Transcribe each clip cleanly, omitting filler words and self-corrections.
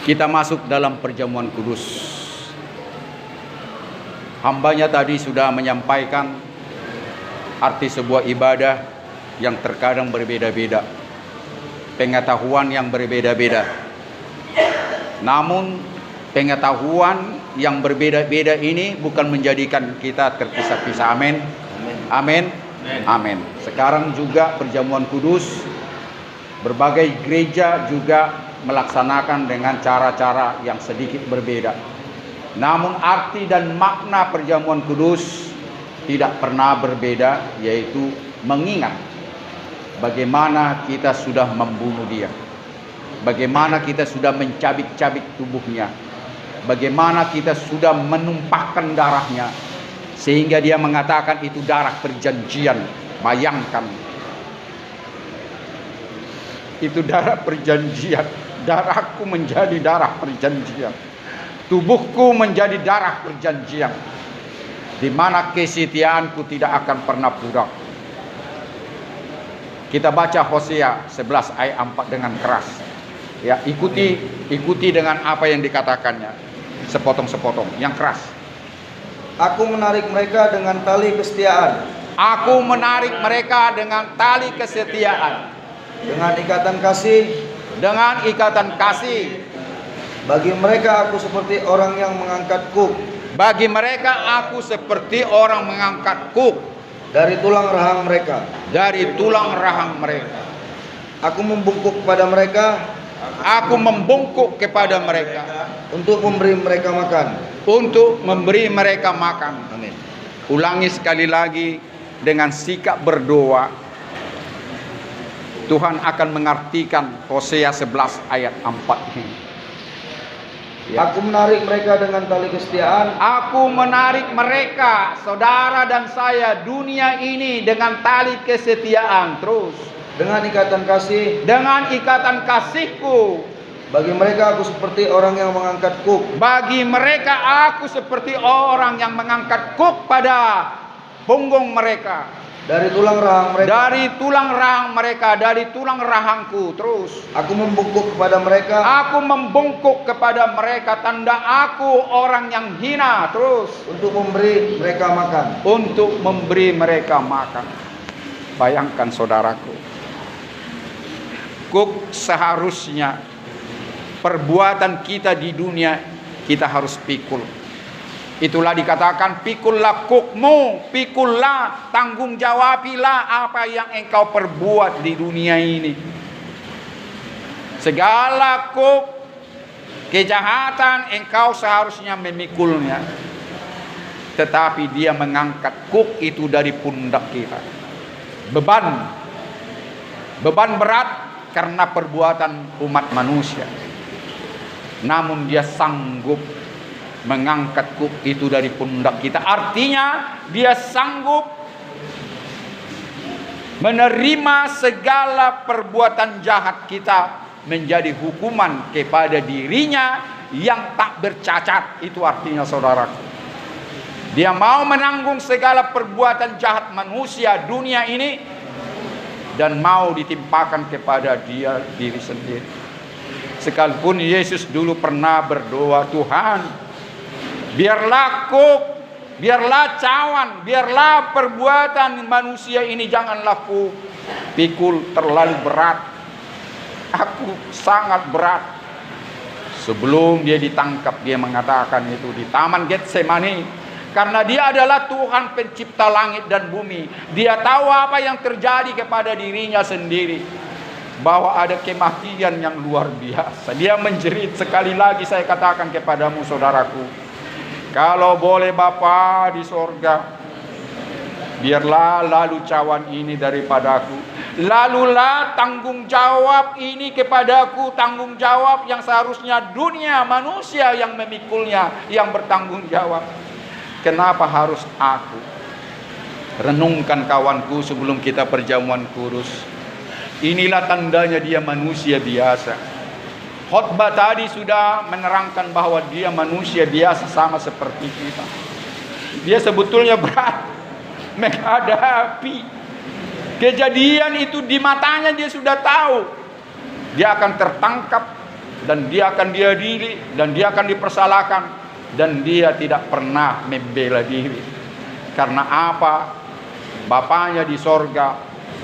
Kita masuk dalam perjamuan kudus. Hambanya tadi sudah menyampaikan arti sebuah ibadah yang terkadang berbeda-beda, pengetahuan yang berbeda-beda. Namun pengetahuan yang berbeda-beda ini bukan menjadikan kita terpisah-pisah. Amin. Amin. Amin. Sekarang juga perjamuan kudus, berbagai gereja juga melaksanakan dengan cara-cara yang sedikit berbeda. Namun arti dan makna perjamuan kudus tidak pernah berbeda, yaitu mengingat bagaimana kita sudah membunuh dia, bagaimana kita sudah mencabik-cabik tubuhnya, bagaimana kita sudah menumpahkan darahnya, sehingga dia mengatakan itu darah perjanjian. Bayangkan, itu darah perjanjian. Darahku menjadi darah perjanjian, tubuhku menjadi darah perjanjian, di mana kesetiaanku tidak akan pernah pudar. Kita baca Hosea 11 ayat 4 dengan keras. Ya, ikuti dengan apa yang dikatakannya, sepotong-sepotong yang keras. Aku menarik mereka dengan tali kesetiaan. Aku menarik mereka dengan tali kesetiaan. Dengan ikatan kasih. Dengan ikatan kasih. Bagi mereka aku seperti orang yang mengangkat kuk. Bagi mereka aku seperti orang mengangkat kuk. Dari tulang rahang mereka. Dari tulang rahang mereka. Aku membungkuk kepada mereka. Aku membungkuk kepada mereka. Untuk memberi mereka makan. Untuk memberi mereka makan. Amin. Ulangi sekali lagi dengan sikap berdoa. Tuhan akan mengartikan Hosea 11 ayat 4 ini. Ya. Aku menarik mereka dengan tali kesetiaan. Aku menarik mereka, saudara dan saya, dunia ini dengan tali kesetiaan. Terus. Dengan ikatan kasih. Dengan ikatan kasihku. Bagi mereka aku seperti orang yang mengangkat kuk. Bagi mereka aku seperti orang yang mengangkat kuk pada punggung mereka. Dari tulang rahang mereka. Dari tulang rahang mereka, dari tulang rahangku. Terus. Aku membungkuk kepada mereka. Aku membungkuk kepada mereka, tanda aku orang yang hina. Terus. Untuk memberi mereka makan. Untuk memberi mereka makan. Bayangkan saudaraku. Kuk seharusnya perbuatan kita di dunia kita harus pikul. Itulah dikatakan pikullah kukmu, pikullah, tanggung jawabilah apa yang engkau perbuat di dunia ini. Segala kuk kejahatan engkau seharusnya memikulnya. Tetapi dia mengangkat kuk itu dari pundak kita. Beban berat karena perbuatan umat manusia. Namun dia sanggup mengangkat kuk itu dari pundak kita. Artinya dia sanggup menerima segala perbuatan jahat kita menjadi hukuman kepada dirinya yang tak bercacat. Itu artinya saudaraku. Dia mau menanggung segala perbuatan jahat manusia dunia ini dan mau ditimpakan kepada dia diri sendiri. Sekalipun Yesus dulu pernah berdoa, Tuhan, biarlah kuk, biarlah cawan, biarlah perbuatan manusia ini janganlah ku pikul terlalu berat. Aku sangat berat. Sebelum dia ditangkap, dia mengatakan itu di Taman Getsemani. Karena dia adalah Tuhan pencipta langit dan bumi. Dia tahu apa yang terjadi kepada dirinya sendiri. Bahwa ada kematian yang luar biasa. Dia menjerit. Sekali lagi saya katakan kepadamu saudaraku, kalau boleh Bapa di sorga, biarlah lalu cawan ini daripadaku. Lalulah tanggung jawab ini kepadaku. Tanggung jawab yang seharusnya dunia manusia yang memikulnya, yang bertanggung jawab. Kenapa harus aku? Renungkan kawanku sebelum kita perjamuan kudus. Inilah tandanya dia manusia biasa. Khotbah tadi sudah menerangkan bahwa dia manusia biasa sama seperti kita. Dia sebetulnya berat menghadapi kejadian itu. Di matanya dia sudah tahu dia akan tertangkap, dan dia akan diadili, dan dia akan dipersalahkan, dan dia tidak pernah membela diri. Karena apa? Bapaknya di sorga,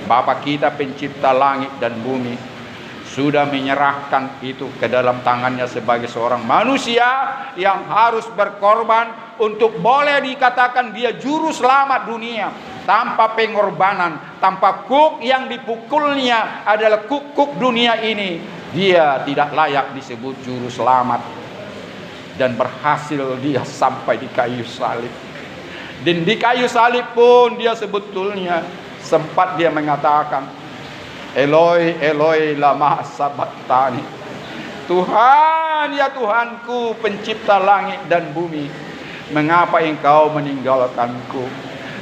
Bapa kita pencipta langit dan bumi, sudah menyerahkan itu ke dalam tangannya sebagai seorang manusia yang harus berkorban untuk boleh dikatakan dia juru selamat dunia. Tanpa pengorbanan, tanpa kuk yang dipukulnya adalah kuk dunia ini, dia tidak layak disebut juru selamat. Dan berhasil dia sampai di kayu salib. Dan di kayu salib pun dia sebetulnya sempat dia mengatakan, Eloi, Eloi, lama sabachthani. Tuhan, ya Tuhanku, pencipta langit dan bumi, mengapa engkau meninggalkanku?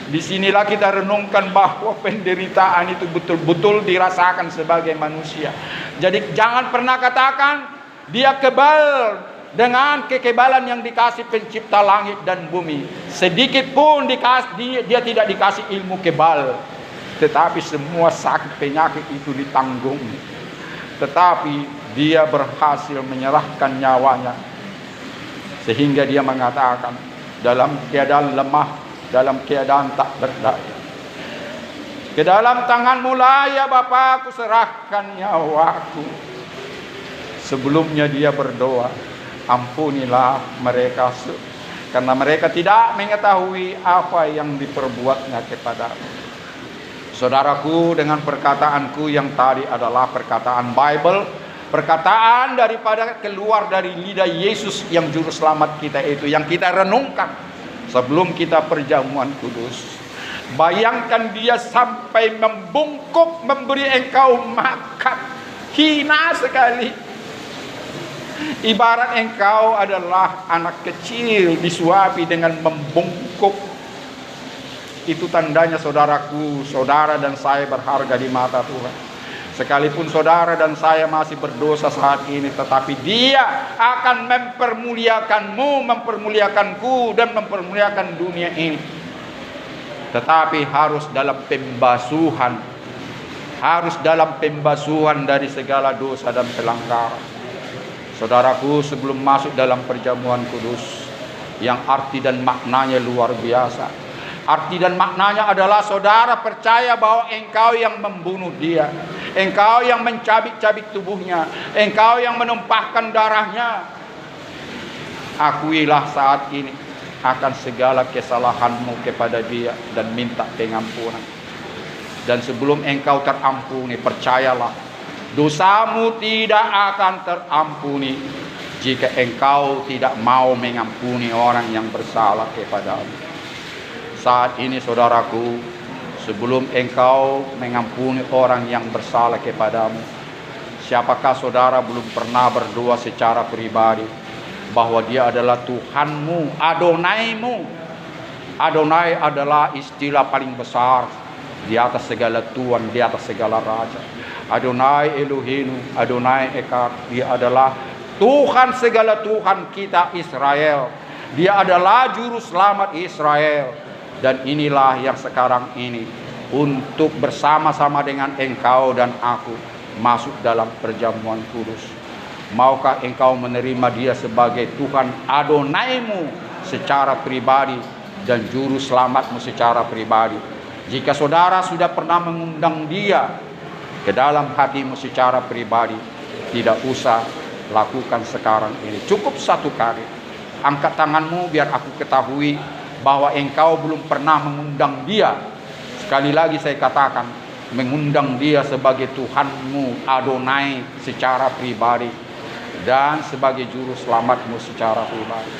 Disinilah kita renungkan bahwa penderitaan itu betul-betul dirasakan sebagai manusia. Jadi jangan pernah katakan dia kebal dengan kekebalan yang dikasih pencipta langit dan bumi. Sedikit pun dia tidak dikasih ilmu kebal. Tetapi semua sakit penyakit itu ditanggung. Tetapi dia berhasil menyerahkan nyawanya. Sehingga dia mengatakan, dalam keadaan lemah, dalam keadaan tak berdaya, ke dalam tanganmu lah ya Bapa, aku serahkan nyawaku. Sebelumnya dia berdoa, ampunilah mereka, karena mereka tidak mengetahui apa yang diperbuatnya kepadamu. Saudaraku, dengan perkataanku yang tadi adalah perkataan Bible, perkataan daripada keluar dari lidah Yesus yang juru selamat kita itu, yang kita renungkan sebelum kita perjamuan kudus. Bayangkan dia sampai membungkuk memberi engkau makan. Hina sekali. Ibarat engkau adalah anak kecil disuapi dengan membungkuk. Itu tandanya saudaraku, saudara dan saya berharga di mata Tuhan. Sekalipun saudara dan saya masih berdosa saat ini, tetapi dia akan mempermuliakanmu, mempermuliakanku, dan mempermuliakan dunia ini. Tetapi harus dalam pembasuhan, harus dalam pembasuhan dari segala dosa dan pelanggaran. Saudaraku, sebelum masuk dalam perjamuan kudus yang arti dan maknanya luar biasa. Arti dan maknanya adalah saudara percaya bahwa engkau yang membunuh dia, engkau yang mencabik-cabik tubuhnya, engkau yang menumpahkan darahnya. Akuilah saat ini akan segala kesalahanmu kepada dia dan minta pengampunan. Dan sebelum engkau terampuni, percayalah, dosamu tidak akan terampuni jika engkau tidak mau mengampuni orang yang bersalah kepadamu. Saat ini saudaraku, sebelum engkau mengampuni orang yang bersalah kepadamu, siapakah saudara belum pernah berdoa secara pribadi bahwa dia adalah Tuhanmu, Adonaimu? Adonai adalah istilah paling besar di atas segala Tuhan, di atas segala raja. Adonai Elohim, Adonai Echad, dia adalah Tuhan segala Tuhan kita Israel. Dia adalah juru selamat Israel. Dan inilah yang sekarang ini untuk bersama-sama dengan engkau dan aku masuk dalam perjamuan kudus. Maukah engkau menerima dia sebagai Tuhan Adonaimu secara pribadi dan juru selamatmu secara pribadi? Jika saudara sudah pernah mengundang dia ke dalam hatimu secara pribadi, tidak usah lakukan sekarang ini. Cukup satu kali. Angkat tanganmu biar aku ketahui bahwa engkau belum pernah mengundang dia. Sekali lagi saya katakan, mengundang dia sebagai Tuhanmu Adonai secara pribadi dan sebagai juru selamatmu secara pribadi.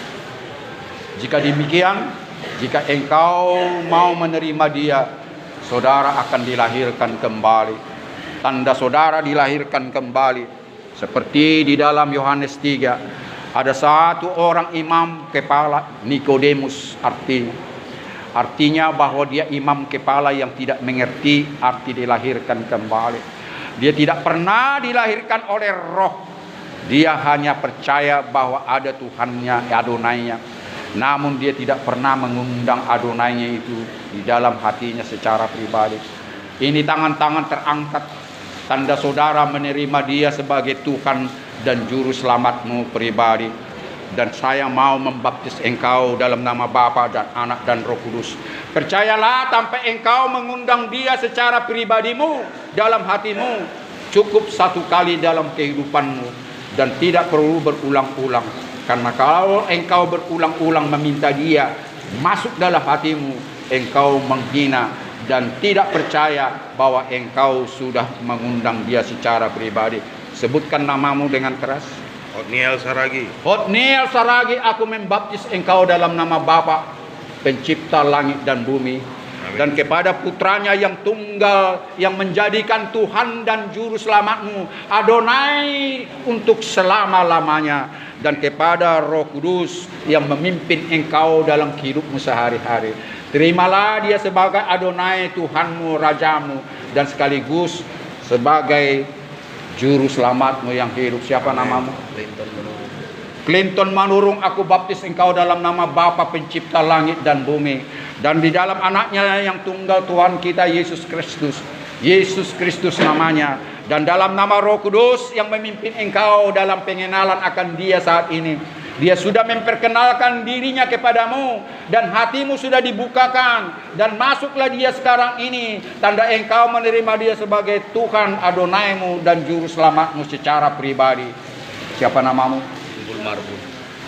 Jika demikian, jika engkau mau menerima dia, saudara akan dilahirkan kembali. Tanda saudara dilahirkan kembali seperti di dalam Yohanes 3. Ada satu orang imam kepala, Nikodemus artinya bahwa dia imam kepala yang tidak mengerti arti dilahirkan kembali. Dia tidak pernah dilahirkan oleh roh. Dia hanya percaya bahwa ada Tuhannya, Adonainya. Namun dia tidak pernah mengundang Adonainya itu di dalam hatinya secara pribadi. Ini tangan-tangan terangkat, tanda saudara menerima dia sebagai Tuhan dan juru selamatmu pribadi. Dan saya mau membaptis engkau dalam nama Bapa dan Anak dan Roh Kudus. Percayalah, tanpa engkau mengundang dia secara pribadimu dalam hatimu, cukup satu kali dalam kehidupanmu dan tidak perlu berulang-ulang. Karena kalau engkau berulang-ulang meminta dia masuk dalam hatimu, engkau menghina dan tidak percaya bahwa engkau sudah mengundang dia secara pribadi. Sebutkan namamu dengan keras. Otniel Saragi. Otniel Saragi, aku membaptis engkau dalam nama Bapa, pencipta langit dan bumi. Amin. Dan kepada putranya yang tunggal, yang menjadikan Tuhan dan Juru Selamatmu, Adonai untuk selama-lamanya. Dan kepada Roh Kudus yang memimpin engkau dalam hidupmu sehari-hari. Terimalah dia sebagai Adonai, Tuhanmu, Rajamu, dan sekaligus sebagai Juru Selamatmu yang hidup. Siapa namamu? Clinton Manurung, aku baptis engkau dalam nama Bapa pencipta langit dan bumi, dan di dalam anaknya yang tunggal Tuhan kita Yesus Kristus. Yesus Kristus namanya. Dan dalam nama Roh Kudus yang memimpin engkau dalam pengenalan akan dia saat ini. Dia sudah memperkenalkan dirinya kepadamu dan hatimu sudah dibukakan, dan masuklah dia sekarang ini, tanda engkau menerima dia sebagai Tuhan Adonaimu dan Juru Selamatmu secara pribadi. Siapa namamu? Timbul Marbun.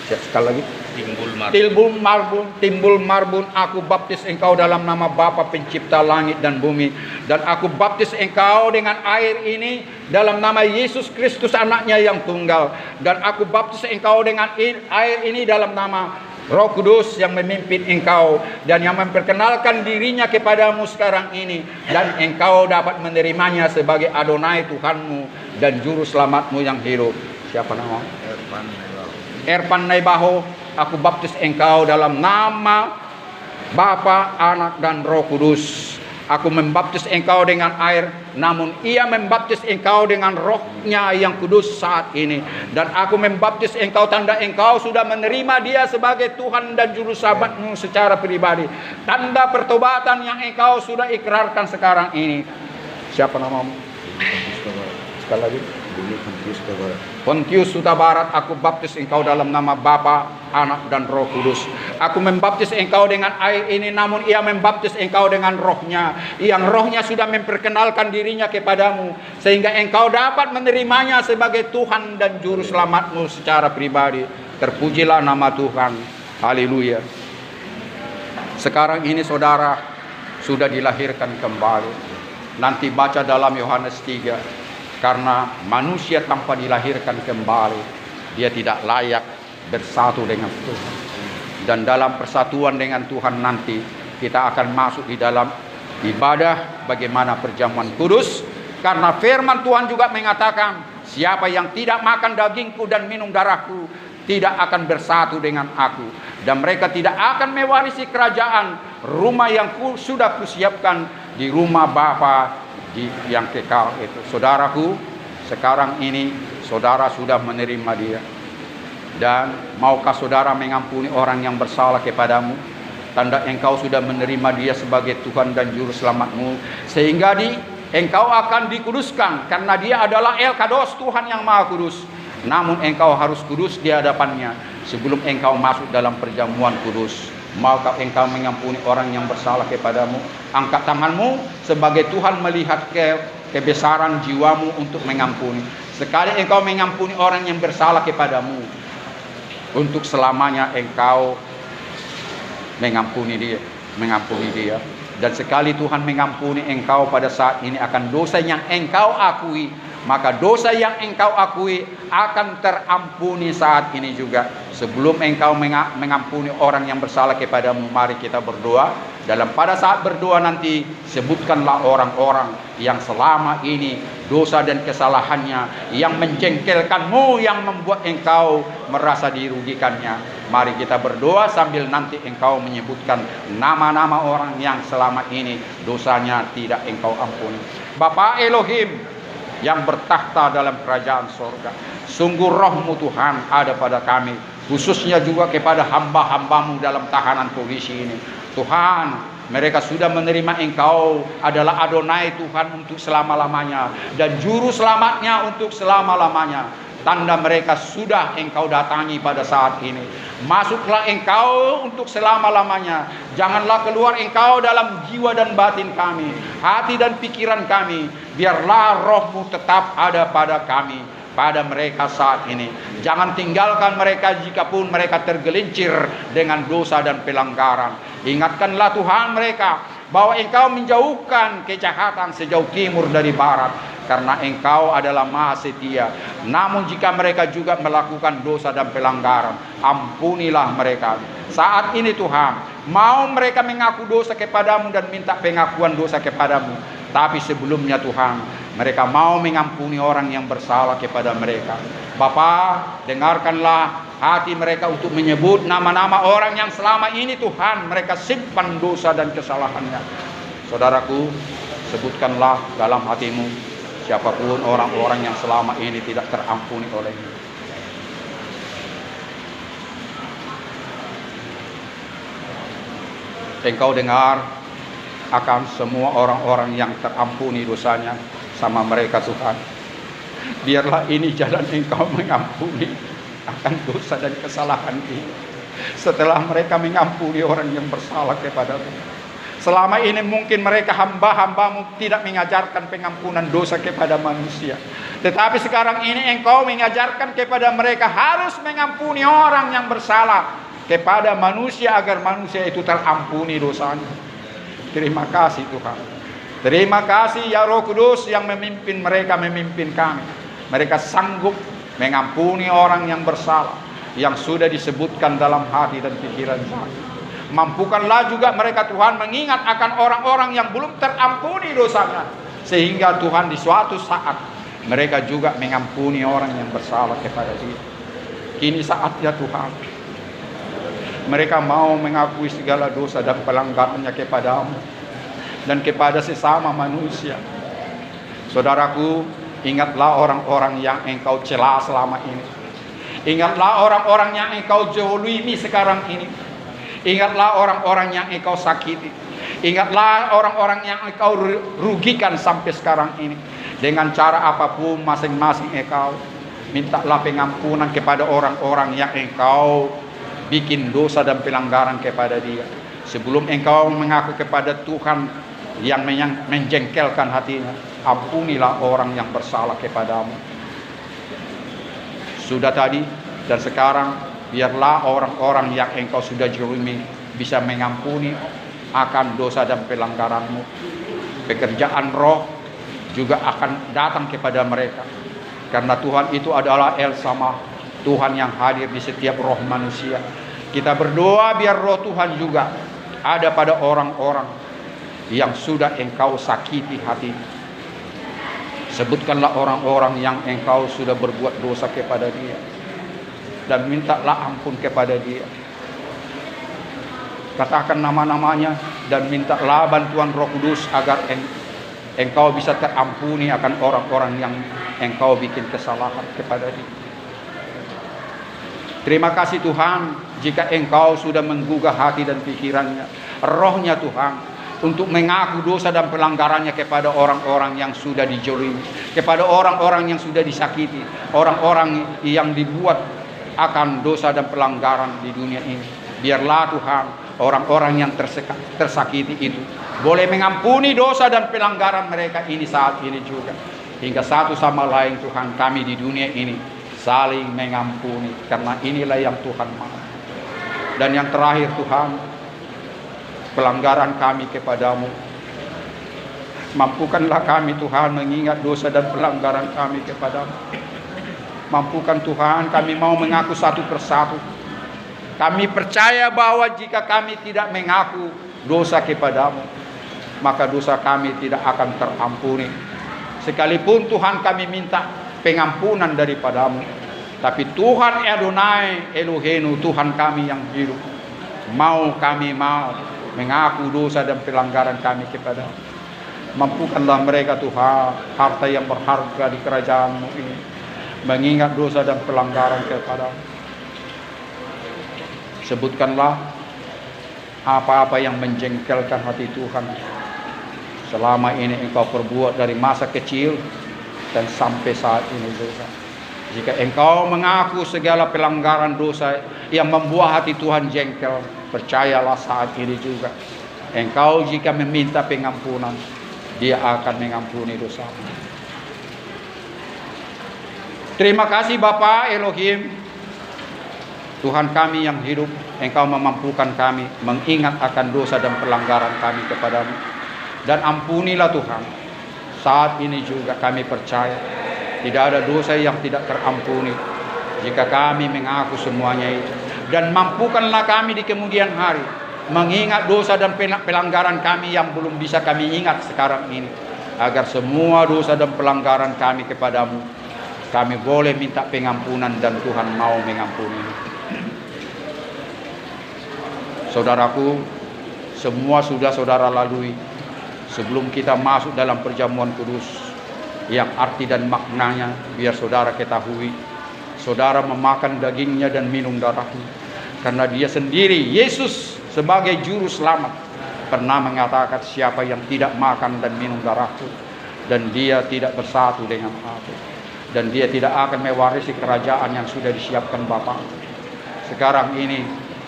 Sekali lagi. Timbul Marbun, aku baptis engkau dalam nama Bapa pencipta langit dan bumi, dan aku baptis engkau dengan air ini dalam nama Yesus Kristus anaknya yang tunggal, dan aku baptis engkau dengan air ini dalam nama Roh Kudus yang memimpin engkau dan yang memperkenalkan dirinya kepadamu sekarang ini, dan engkau dapat menerimanya sebagai Adonai Tuhanmu dan Juru Selamatmu yang hidup. Siapa nama? Erpan Naibaho, aku baptis engkau dalam nama Bapa, Anak, dan Roh Kudus. Aku membaptis engkau dengan air, namun ia membaptis engkau dengan rohnya yang kudus saat ini. Dan aku membaptis engkau tanda engkau sudah menerima dia sebagai Tuhan dan Juru Selamatmu secara pribadi. Tanda pertobatan yang engkau sudah ikrarkan sekarang ini. Siapa namamu? Sekali lagi. Pontius Huta Barat, aku baptis engkau dalam nama Bapa, Anak, dan Roh Kudus. Aku membaptis engkau dengan air ini, namun ia membaptis engkau dengan rohnya, yang rohnya sudah memperkenalkan dirinya kepadamu, sehingga engkau dapat menerimanya sebagai Tuhan dan Juru Selamatmu secara pribadi. Terpujilah nama Tuhan. Haleluya. Sekarang ini saudara sudah dilahirkan kembali. Nanti baca dalam Yohanes 3. Karena manusia tanpa dilahirkan kembali, dia tidak layak bersatu dengan Tuhan. Dan dalam persatuan dengan Tuhan nanti, kita akan masuk di dalam ibadah bagaimana perjamuan kudus. Karena firman Tuhan juga mengatakan, siapa yang tidak makan dagingku dan minum darahku, tidak akan bersatu dengan aku. Dan mereka tidak akan mewarisi kerajaan rumah yang sudah kusiapkan di rumah Bapa yang kekal itu. Saudaraku, sekarang ini saudara sudah menerima dia. Dan maukah saudara mengampuni orang yang bersalah kepadamu? Tanda engkau sudah menerima dia sebagai Tuhan dan Juru Selamatmu, sehingga engkau akan dikuduskan, karena dia adalah El Kados, Tuhan yang Maha Kudus. Namun engkau harus kudus di hadapannya sebelum engkau masuk dalam perjamuan kudus. Maukah engkau mengampuni orang yang bersalah kepadamu? Angkat tanganmu sebagai Tuhan melihat kebesaran jiwamu untuk mengampuni. Sekali engkau mengampuni orang yang bersalah kepadamu, untuk selamanya engkau mengampuni dia. Dan sekali Tuhan mengampuni engkau pada saat ini akan dosa yang engkau akui, maka dosa yang engkau akui akan terampuni saat ini juga. Sebelum engkau mengampuni orang yang bersalah kepadamu, mari kita berdoa. Pada saat berdoa nanti, sebutkanlah orang-orang yang selama ini dosa dan kesalahannya yang menjengkelkanmu, yang membuat engkau merasa dirugikannya. Mari kita berdoa sambil nanti engkau menyebutkan nama-nama orang yang selama ini dosanya tidak engkau ampuni. Bapa Elohim yang bertakhta dalam kerajaan sorga, sungguh rohmu Tuhan ada pada kami, khususnya juga kepada hamba-hambamu dalam tahanan polisi ini. Tuhan, mereka sudah menerima engkau adalah Adonai Tuhan untuk selama-lamanya, dan Juru Selamatnya untuk selama-lamanya. tanda mereka sudah engkau datangi pada saat ini. Masuklah engkau untuk selama-lamanya. Janganlah keluar engkau dalam jiwa dan batin kami, hati dan pikiran kami. Biarlah rohmu tetap ada pada kami, pada mereka saat ini. Jangan tinggalkan mereka jikapun mereka tergelincir dengan dosa dan pelanggaran. Ingatkanlah Tuhan mereka bahwa engkau menjauhkan kejahatan sejauh timur dari barat, karena engkau adalah maha setia. Namun jika mereka juga melakukan dosa dan pelanggaran, ampunilah mereka. Saat ini Tuhan, mau mereka mengaku dosa kepadamu dan minta pengakuan dosa kepadamu, tapi sebelumnya Tuhan, mereka mau mengampuni orang yang bersalah kepada mereka. Bapa, dengarkanlah hati mereka untuk menyebut nama-nama orang yang selama ini Tuhan mereka simpan dosa dan kesalahannya. Saudaraku, sebutkanlah dalam hatimu siapapun orang-orang yang selama ini tidak terampuni olehmu. Engkau dengar akan semua orang-orang yang terampuni dosanya sama mereka Tuhan. Biarlah ini jalan engkau mengampuni akan dosa dan kesalahan ini. Setelah mereka mengampuni orang yang bersalah kepadamu. Selama ini mungkin mereka hamba-hambamu tidak mengajarkan pengampunan dosa kepada manusia. Tetapi sekarang ini engkau mengajarkan kepada mereka harus mengampuni orang yang bersalah kepada manusia agar manusia itu terampuni dosanya. Terima kasih Tuhan. Terima kasih ya Roh Kudus yang memimpin mereka, memimpin kami. Mereka sanggup mengampuni orang yang bersalah yang sudah disebutkan dalam hati dan pikiran kami. Mampukanlah juga mereka Tuhan mengingat akan orang-orang yang belum terampuni dosanya, sehingga Tuhan di suatu saat mereka juga mengampuni orang yang bersalah kepada dia. Kini saatnya Tuhan, mereka mau mengakui segala dosa dan pelanggarannya kepadamu dan kepada sesama manusia. Saudaraku, ingatlah orang-orang yang engkau cela selama ini. Ingatlah orang-orang yang engkau zalimi sekarang ini. Ingatlah orang-orang yang engkau sakiti. Ingatlah orang-orang yang engkau rugikan sampai sekarang ini. Dengan cara apapun masing-masing engkau mintalah pengampunan kepada orang-orang yang engkau bikin dosa dan pelanggaran kepada dia. Sebelum engkau mengaku kepada Tuhan yang menjengkelkan hatinya, ampunilah orang yang bersalah kepadamu. Sudah tadi dan sekarang, biarlah orang-orang yang engkau sudah zalimi bisa mengampuni akan dosa dan pelanggaranmu. Pekerjaan roh juga akan datang kepada mereka, karena Tuhan itu adalah El Sama, Tuhan yang hadir di setiap roh manusia. Kita berdoa biar roh Tuhan juga ada pada orang-orang yang sudah engkau sakiti hati. Sebutkanlah orang-orang yang engkau sudah berbuat dosa kepada dia, dan mintalah ampun kepada dia. Katakan nama-namanya dan mintalah bantuan Roh Kudus agar engkau bisa terampuni akan orang-orang yang engkau bikin kesalahan kepada dia. Terima kasih Tuhan, jika engkau sudah menggugah hati dan pikirannya, rohnya Tuhan, untuk mengaku dosa dan pelanggarannya kepada orang-orang yang sudah dijolimi, kepada orang-orang yang sudah disakiti, orang-orang yang dibuat akan dosa dan pelanggaran di dunia ini. Biarlah Tuhan, orang-orang yang tersakiti itu boleh mengampuni dosa dan pelanggaran mereka ini saat ini juga. Hingga satu sama lain Tuhan, kami di dunia ini saling mengampuni, karena inilah yang Tuhan mau. Dan yang terakhir Tuhan, pelanggaran kami kepadamu, mampukanlah kami Tuhan mengingat dosa dan pelanggaran kami kepadamu. Mampukan Tuhan kami mau mengaku satu persatu. Kami percaya bahwa jika kami tidak mengaku dosa kepadamu, maka dosa kami tidak akan terampuni. Sekalipun Tuhan kami minta pengampunan daripadamu, tapi Tuhan Adonai Elohenu, Tuhan kami yang hidup, kami mau mengaku dosa dan pelanggaran kami kepadamu. Mampukanlah mereka Tuhan, harta yang berharga di kerajaan-Mu ini, mengingat dosa dan pelanggaran kepadamu. Sebutkanlah apa-apa yang menjengkelkan hati Tuhan selama ini engkau perbuat dari masa kecil dan sampai saat ini juga. Jika engkau mengaku segala pelanggaran dosa yang membuat hati Tuhan jengkel, percayalah saat ini juga, engkau jika meminta pengampunan, Dia akan mengampuni dosamu. Terima kasih Bapa Elohim, Tuhan kami yang hidup. Engkau memampukan kami mengingat akan dosa dan pelanggaran kami kepadamu. Dan ampunilah Tuhan. Saat ini juga kami percaya tidak ada dosa yang tidak terampuni jika kami mengaku semuanya itu. Dan mampukanlah kami di kemudian hari mengingat dosa dan pelanggaran kami yang belum bisa kami ingat sekarang ini, agar semua dosa dan pelanggaran kami kepadamu kami boleh minta pengampunan dan Tuhan mau mengampuni. Saudaraku, semua sudah saudara lalui sebelum kita masuk dalam perjamuan kudus, yang arti dan maknanya biar saudara ketahui. Saudara memakan dagingnya dan minum darahnya, karena Dia sendiri, Yesus sebagai juru selamat, pernah mengatakan, siapa yang tidak makan dan minum darahku, dan dia tidak bersatu dengan aku, dan dia tidak akan mewarisi kerajaan yang sudah disiapkan Bapa. Sekarang ini,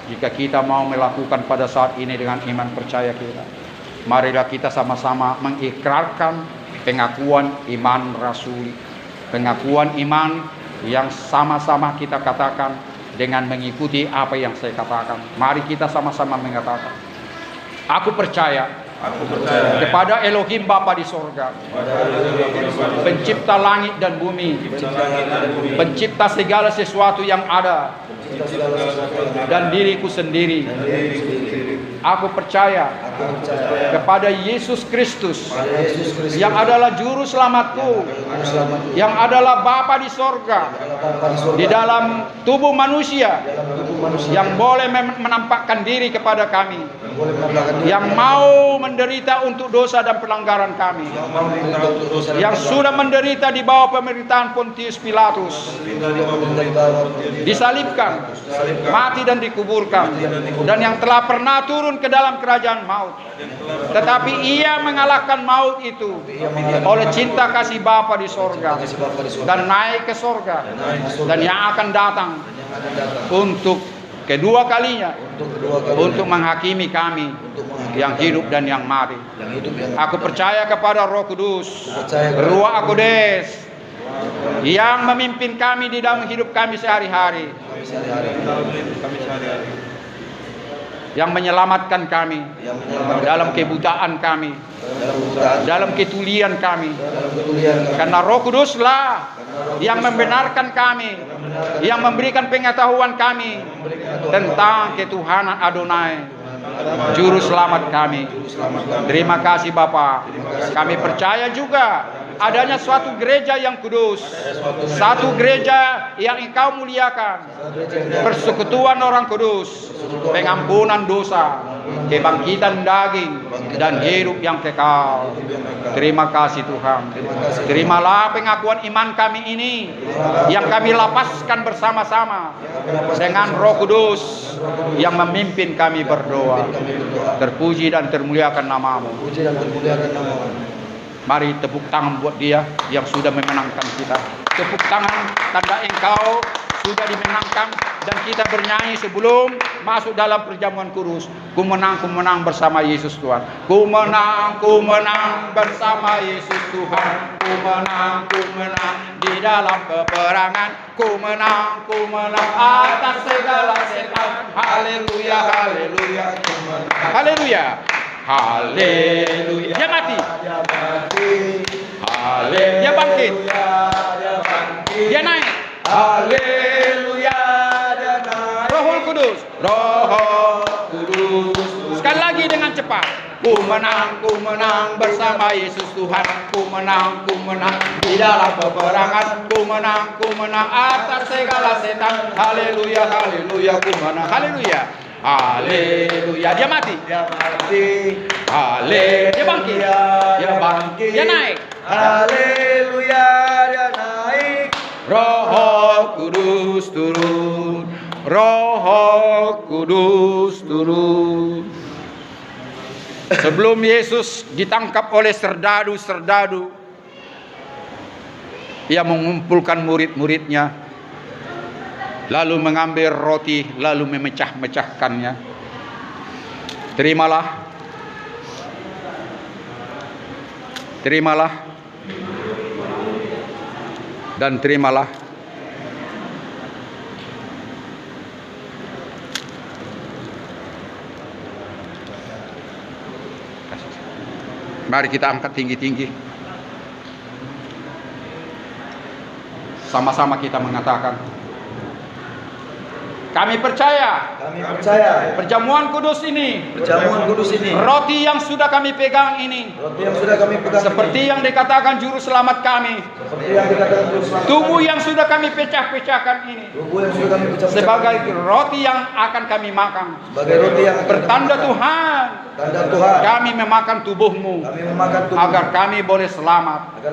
jika kita mau melakukan pada saat ini dengan iman percaya kita, marilah kita sama-sama mengikrarkan pengakuan iman rasuli, pengakuan iman yang sama-sama kita katakan dengan mengikuti apa yang saya katakan. Mari kita sama-sama mengatakan, aku percaya kepada Elohim Bapa di sorga, pencipta langit dan bumi, pencipta segala sesuatu yang ada, dan diriku sendiri. Aku percaya kepada Yesus Kristus yang adalah juru selamatku, yang adalah Bapa di sorga, di dalam tubuh manusia, yang boleh menampakkan diri kepada kami, yang mau menderita untuk dosa dan pelanggaran kami, yang sudah menderita di bawah pemerintahan Pontius Pilatus, disalibkan, mati dan dikuburkan, dan yang telah pernah turun ke dalam kerajaan maut, tetapi Ia mengalahkan maut itu oleh cinta kasih Bapa di sorga, dan naik ke sorga, dan yang akan datang untuk kedua kalinya untuk menghakimi kami yang hidup dan yang mati. Aku percaya kepada Roh Kudus, Ruach Hakodes, yang memimpin kami di dalam hidup kami sehari-hari, yang menyelamatkan kami dalam kebutaan kami, dalam ketulian kami. Karena Roh Kuduslah yang membenarkan kami, yang memberikan pengetahuan kami tentang ketuhanan Adonai, juru selamat kami. Terima kasih Bapa. Kami percaya juga adanya suatu gereja yang kudus, satu gereja yang Engkau muliakan, persekutuan orang kudus, pengampunan dosa, kebangkitan daging, dan hidup yang kekal. Terima kasih Tuhan. Terimalah pengakuan iman kami ini yang kami lapaskan bersama-sama dengan Roh Kudus yang memimpin kami berdoa. Terpuji dan termuliakan namamu. Mari tepuk tangan buat Dia yang sudah memenangkan kita. Tepuk tangan tanda Engkau sudah dimenangkan. Dan kita bernyanyi sebelum masuk dalam perjamuan kudus. Ku menang bersama Yesus Tuhan. Ku menang bersama Yesus Tuhan. Ku menang di dalam peperangan. Ku menang atas segala setan. Haleluya, haleluya, haleluya. Haleluya. Dia mati. Haleluya. Dia bangkit. Dia naik. Haleluya. Roh Kudus. Roh Kudus. Sekali lagi dengan cepat. Ku menang bersama Yesus Tuhan. Ku menang di dalam peperangan. Ku menang atas segala setan. Haleluya, haleluya. Ku menang. Haleluya. Haleluya. Dia mati. Haleluya. Dia bangkit. Dia naik. Haleluya, dia naik. Roh Kudus turun. Roh Kudus turun. Sebelum Yesus ditangkap oleh serdadu-serdadu, Ia mengumpulkan murid-muridnya, lalu mengambil roti, lalu memecah-mecahkannya. Terimalah, terimalah, dan terimalah. Mari kita angkat tinggi-tinggi. Sama-sama kita mengatakan, kami percaya perjamuan kudus ini, roti yang sudah kami pegang ini, seperti yang dikatakan juru selamat kami, tubuh yang sudah kami pecah-pecahkan ini, sebagai roti yang akan kami makan, bertanda Tuhan, kami memakan tubuhmu, agar kami boleh selamat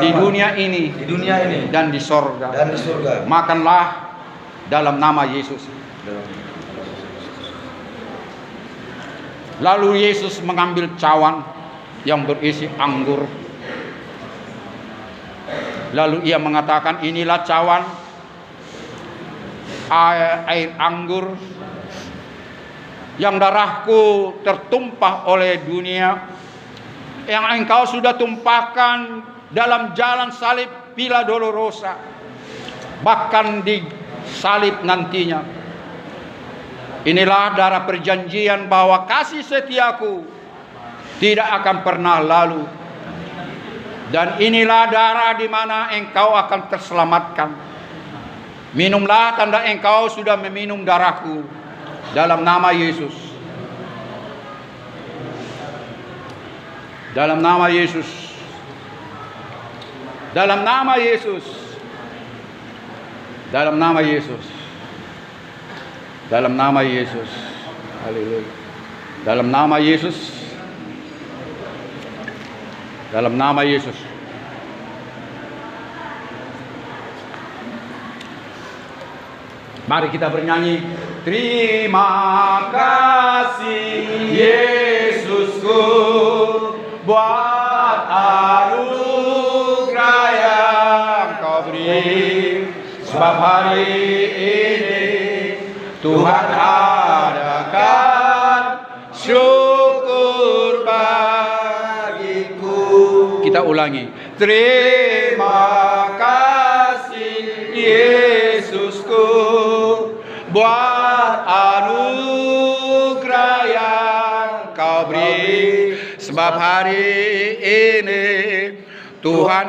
di dunia ini dan di sorga. Makanlah dalam nama Yesus. Lalu Yesus mengambil cawan yang berisi anggur. Lalu ia mengatakan, inilah cawan air anggur yang darahku tertumpah oleh dunia, yang engkau sudah tumpahkan dalam jalan salib Via Dolorosa, bahkan di salib nantinya. Inilah darah perjanjian bahwa kasih setiaku tidak akan pernah lalu, dan inilah darah di mana engkau akan terselamatkan. Minumlah tanda engkau sudah meminum darahku, dalam nama Yesus. Dalam nama Yesus. Dalam nama Yesus. Dalam nama Yesus. Dalam nama Yesus. Haleluya. Dalam nama Yesus. Dalam nama Yesus. Mari kita bernyanyi. Terima kasih Yesusku buat anugerah yang kau beri, sebab hari ini Tuhan adakan syukur bagiku. Kita ulangi. Terima kasih Yesusku buat anugerah yang kau beri, sebab hari ini Tuhan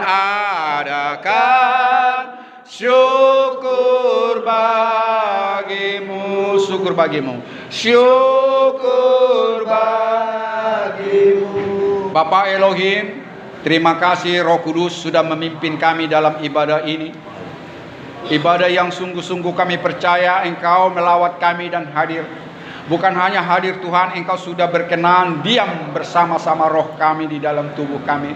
adakan syukur bagimu. Syukur bagimu. Syukur bagimu. Bapa Elohim, terima kasih Roh Kudus sudah memimpin kami dalam ibadah ini. Ibadah yang sungguh-sungguh kami percaya Engkau melawat kami dan hadir. Bukan hanya hadir Tuhan, Engkau sudah berkenan diam bersama-sama roh kami di dalam tubuh kami.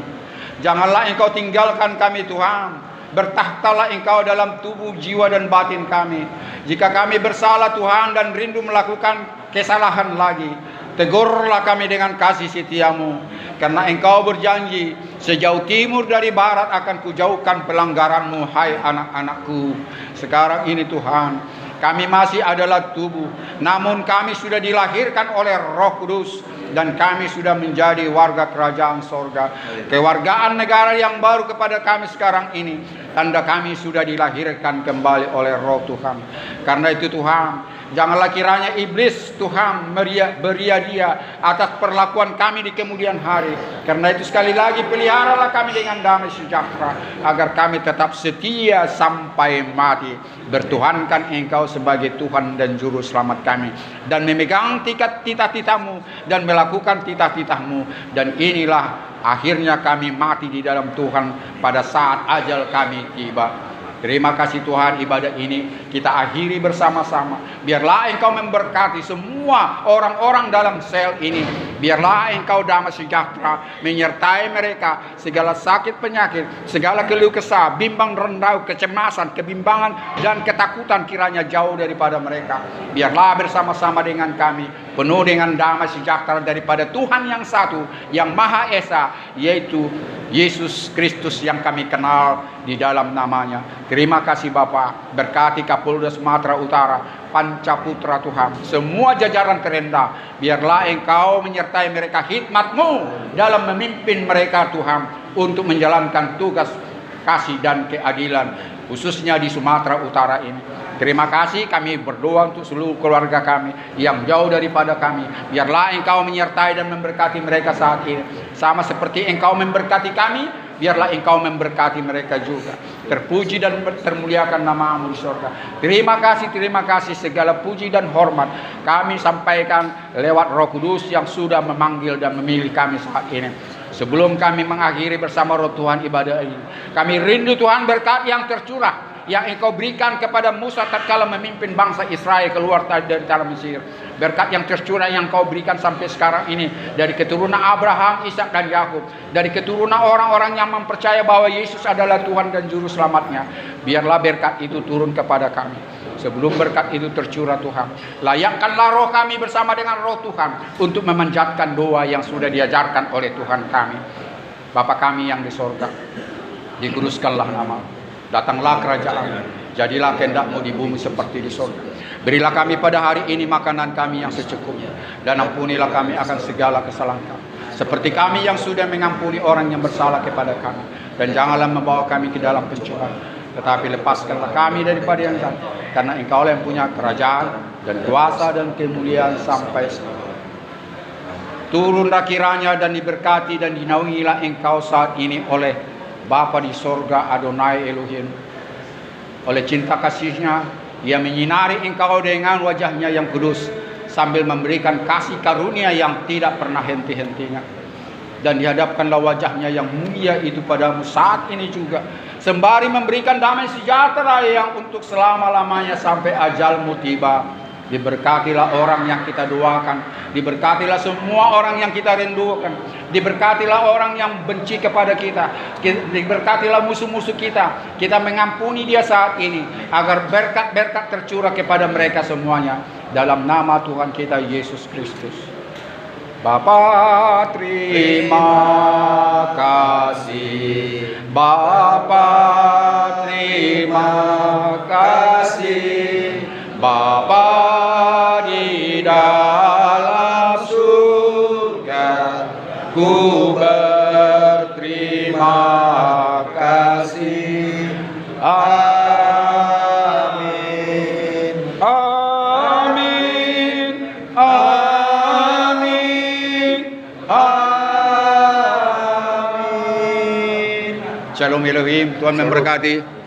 Janganlah Engkau tinggalkan kami Tuhan. Bertahtalah Engkau dalam tubuh, jiwa dan batin kami. Jika kami bersalah Tuhan dan rindu melakukan kesalahan lagi, tegurlah kami dengan kasih setiamu. Karena Engkau berjanji, sejauh timur dari barat akan kujauhkan pelanggaranmu, hai anak-anakku. Sekarang ini Tuhan, kami masih adalah tubuh, namun kami sudah dilahirkan oleh Roh Kudus, dan kami sudah menjadi warga kerajaan sorga. Kewargaan negara yang baru kepada kami sekarang ini, tanda kami sudah dilahirkan kembali oleh Roh Tuhan. Karena itu Tuhan, janganlah kiranya iblis Tuhan beria-dia atas perlakuan kami di kemudian hari. Karena itu sekali lagi peliharalah kami dengan damai sejahtera, agar kami tetap setia sampai mati, bertuhankan Engkau sebagai Tuhan dan Juru Selamat kami, dan memegang titah-titahmu dan melakukan titah-titahmu. Dan inilah akhirnya kami mati di dalam Tuhan pada saat ajal kami tiba. Terima kasih Tuhan, ibadah ini kita akhiri bersama-sama. Biarlah Engkau memberkati semua orang-orang dalam sel ini. Biarlah Engkau damai sejahtera menyertai mereka. Segala sakit penyakit, segala keluh kesah, bimbang rendau, kecemasan, kebimbangan dan ketakutan kiranya jauh daripada mereka. Biarlah bersama-sama dengan kami penuh dengan damai sejahtera daripada Tuhan yang satu, yang Maha Esa, yaitu Yesus Kristus yang kami kenal di dalam namanya. Terima kasih Bapa, berkati Kapolda Sumatera Utara, Pancaputra Tuhan, semua jajaran terendah, biarlah Engkau menyertai mereka hikmat-Mu dalam memimpin mereka Tuhan, untuk menjalankan tugas kasih dan keadilan, khususnya di Sumatera Utara ini. Terima kasih, kami berdoa untuk seluruh keluarga kami yang jauh daripada kami. Biarlah Engkau menyertai dan memberkati mereka saat ini. Sama seperti Engkau memberkati kami, biarlah Engkau memberkati mereka juga. Terpuji dan termuliakan nama-Mu di surga. Terima kasih segala puji dan hormat kami sampaikan lewat Roh Kudus yang sudah memanggil dan memilih kami saat ini. Sebelum kami mengakhiri bersama Roh Tuhan ibadah ini, kami rindu Tuhan berkat yang tercurah yang Engkau berikan kepada Musa tatkala memimpin bangsa Israel keluar dari tanah Mesir. Berkat yang tercurah yang Kau berikan sampai sekarang ini dari keturunan Abraham, Ishak dan Yakub, dari keturunan orang-orang yang mempercaya bahwa Yesus adalah Tuhan dan juru selamatnya. Biarlah berkat itu turun kepada kami. Sebelum berkat itu tercurah Tuhan, layakkanlah roh kami bersama dengan roh Tuhan untuk memanjatkan doa yang sudah diajarkan oleh Tuhan kami. Bapa kami yang di sorga, dikuduskanlah nama-Mu. Datanglah kerajaan, jadilah kehendak-Mu di bumi seperti di surga. Berilah kami pada hari ini makanan kami yang secukupnya, dan ampunilah kami akan segala kesalahan kami, seperti kami yang sudah mengampuni orang yang bersalah kepada kami. Dan janganlah membawa kami ke dalam pencobaan, tetapi lepaskanlah kami daripada yang jahat, karena Engkau yang punya kerajaan dan kuasa dan kemuliaan sampai selamanya. Turunlah kiranya dan diberkati dan dinaungilah Engkau saat ini oleh Bapa di sorga, Adonai Elohim. Oleh cinta kasih-Nya, Ia menyinari Engkau dengan wajah-Nya yang kudus, sambil memberikan kasih karunia yang tidak pernah henti-hentinya. Dan dihadapkanlah wajah-Nya yang mulia itu padamu saat ini juga, sembari memberikan damai sejahtera yang untuk selama-lamanya sampai ajal-Mu tiba. Diberkatilah orang yang kita doakan, diberkatilah semua orang yang kita rindukan, diberkatilah orang yang benci kepada kita, diberkatilah musuh-musuh kita. Kita mengampuni dia saat ini, agar berkat-berkat tercurah kepada mereka semuanya, dalam nama Tuhan kita Yesus Kristus. Bapa terima kasih, Bapa terima kasih, Bapa di dalam surga, ku berterima kasih. Amin. Amin. Amin. Amin. Shalom Elohim, Tuhan memberkati.